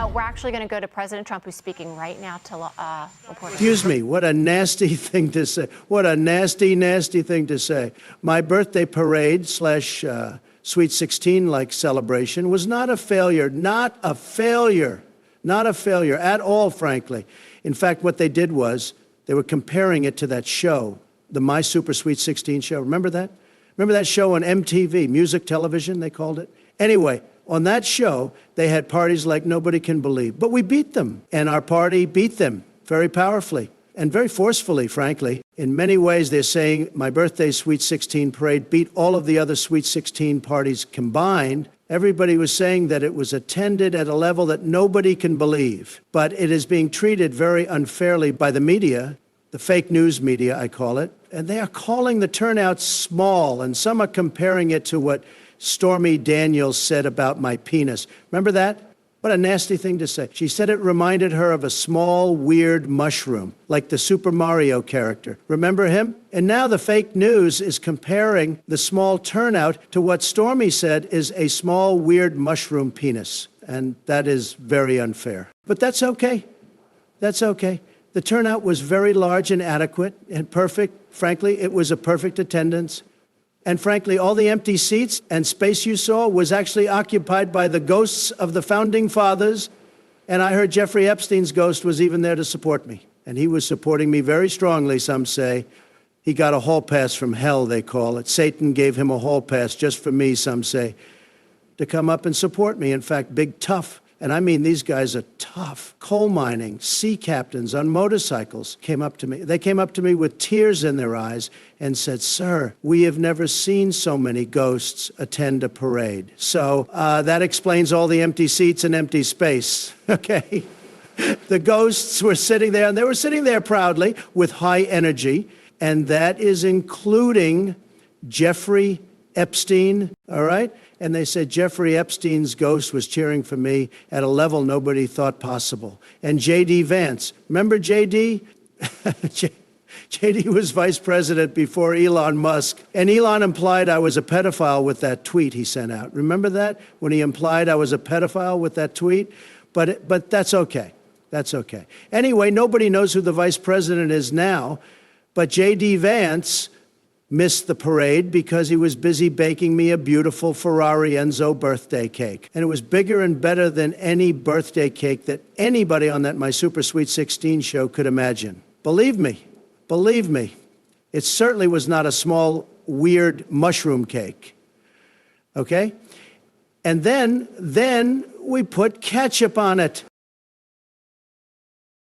We're actually going to go to President Trump, who's speaking right now to reporters. Excuse me, what a nasty thing to say. What a nasty, nasty thing to say. My birthday parade / Sweet 16-like celebration was not a failure, not a failure at all, frankly. In fact, what they did was they were comparing it to that show, the My Super Sweet 16 show. Remember that? Remember that show on MTV, music television, they called it? Anyway, on that show, they had parties like nobody can believe. But we beat them, and our party beat them very powerfully and very forcefully, frankly. In many ways, they're saying my birthday Sweet 16 parade beat all of the other Sweet 16 parties combined. Everybody was saying that it was attended at a level that nobody can believe. But it is being treated very unfairly by the media, the fake news media, I call it. And they are calling the turnout small, and some are comparing it to what Stormy Daniels said about my penis. Remember that? What a nasty thing to say. She said it reminded her of a small, weird mushroom, like the Super Mario character. Remember him? And now the fake news is comparing the small turnout to what Stormy said is a small, weird mushroom penis. And that is very unfair. But that's okay. That's okay. The turnout was very large and adequate and perfect. Frankly, it was a perfect attendance. And frankly, all the empty seats and space you saw was actually occupied by the ghosts of the founding fathers. And I heard Jeffrey Epstein's ghost was even there to support me. And he was supporting me very strongly, some say. He got a hall pass from hell, they call it. Satan gave him a hall pass just for me, some say, to come up and support me. In fact, big tough, and I mean these guys are tough, coal mining, sea captains on motorcycles came up to me. They came up to me with tears in their eyes and said, "Sir, we have never seen so many ghosts attend a parade." So that explains all the empty seats and empty space, okay? The ghosts were sitting there, and they were sitting there proudly with high energy, and that is including Jeffrey Epstein, all right? And they said Jeffrey Epstein's ghost was cheering for me at a level nobody thought possible. And J.D. Vance, remember J.D.? J.D. was vice president before Elon Musk. And Elon implied I was a pedophile with that tweet he sent out. Remember that? When he implied I was a pedophile with that tweet? But that's okay. That's okay. Anyway, nobody knows who the vice president is now. But J.D. Vance missed the parade because he was busy baking me a beautiful Ferrari Enzo birthday cake. And it was bigger and better than any birthday cake that anybody on that My Super Sweet 16 show could imagine. Believe me, it certainly was not a small, weird mushroom cake. Okay? And then we put ketchup on it.